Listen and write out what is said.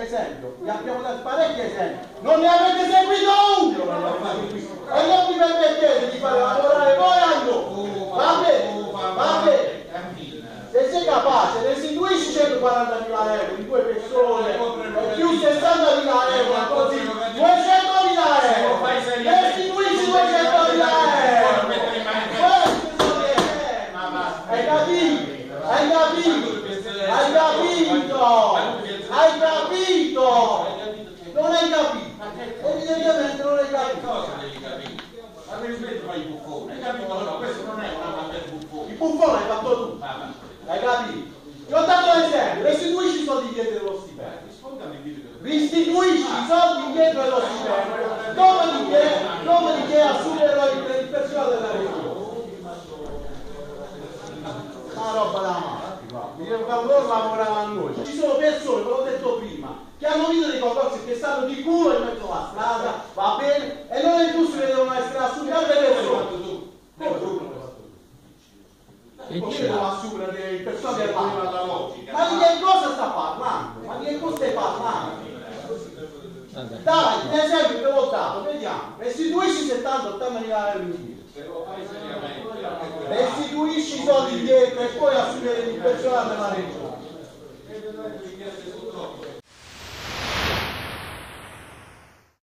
esempio, vi abbiamo dato parecchi esempi, non ne avete seguito uno, e non vi permettete di fare lavorare voi a noi. Va bene, va bene. Se sei capace, restituisci 140.000 euro in due persone, più 60.000 euro, così 200.000 euro, restituisci 200.000 euro. Hai capito? Hai capito? Hai capito? Hai capito? Non hai capito? Evidentemente non hai capito. Cosa devi capire? Ma devi smettere i buffoni, hai capito? No, questo non è una banda di buffoni. Il buffone hai fatto tu. Hai capito? Ti ho dato l'esempio, restituisci i soldi indietro dello stipendio. Restituisci i soldi indietro dello stipendio. Dopodiché assumerò il personale della regione. Una roba da male. Loro lavoravano a noi. Ci sono persone, ve l'ho detto prima, che hanno vinto dei concorsi che stanno di culo in mezzo alla strada, va bene? E non è giusto che devono essere assunti altre persone. Come devo assumere il personale che arriva alla logica? Ma di che cosa sta parlando? Ma di che cosa stai parlando? Dai, l'esempio te l'ho dato, vediamo. Restituisci 70-80.000 euro indietro. Restituisci i soldi indietro e poi assumere il personale della regione.